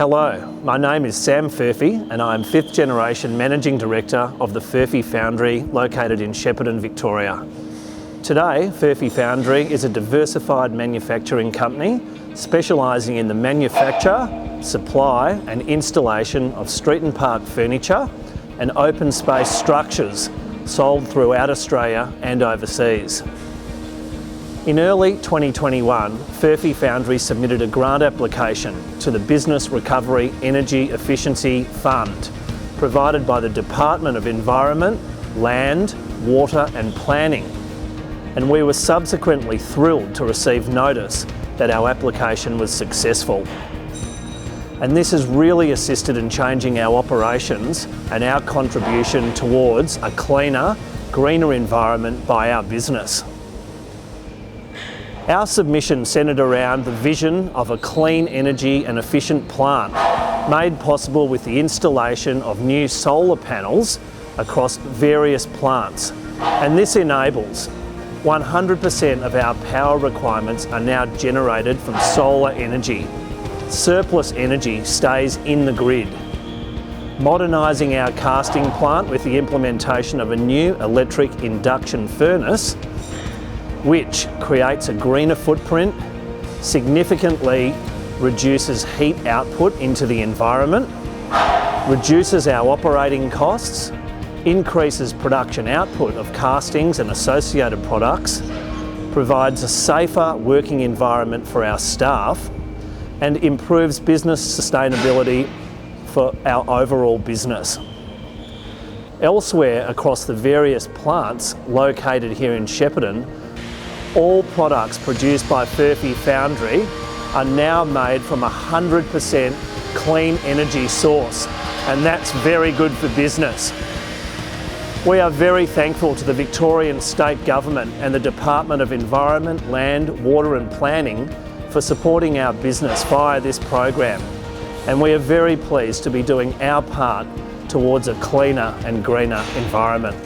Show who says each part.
Speaker 1: Hello, my name is Sam Furphy and I am 5th generation Managing Director of the Furphy Foundry located in Shepparton, Victoria. Today, Furphy Foundry is a diversified manufacturing company specialising in the manufacture, supply and installation of street and park furniture and open space structures sold throughout Australia and overseas. In early 2021, Furphy Foundry submitted a grant application to the Business Recovery Energy Efficiency Fund, provided by the Department of Environment, Land, Water and Planning, and we were subsequently thrilled to receive notice that our application was successful. And this has really assisted in changing our operations and our contribution towards a cleaner, greener environment by our business. Our submission centred around the vision of a clean energy and efficient plant, made possible with the installation of new solar panels across various plants. And this enables 100% of our power requirements are now generated from solar energy. Surplus energy stays in the grid. Modernising our casting plant with the implementation of a new electric induction furnace, which creates a greener footprint, significantly reduces heat output into the environment, reduces our operating costs, increases production output of castings and associated products, provides a safer working environment for our staff, and improves business sustainability for our overall business. Elsewhere across the various plants located here in Shepparton, all products produced by Furphy Foundry are now made from 100% clean energy source, and that's very good for business. We are very thankful to the Victorian State Government and the Department of Environment, Land, Water and Planning for supporting our business via this program, and we are very pleased to be doing our part towards a cleaner and greener environment.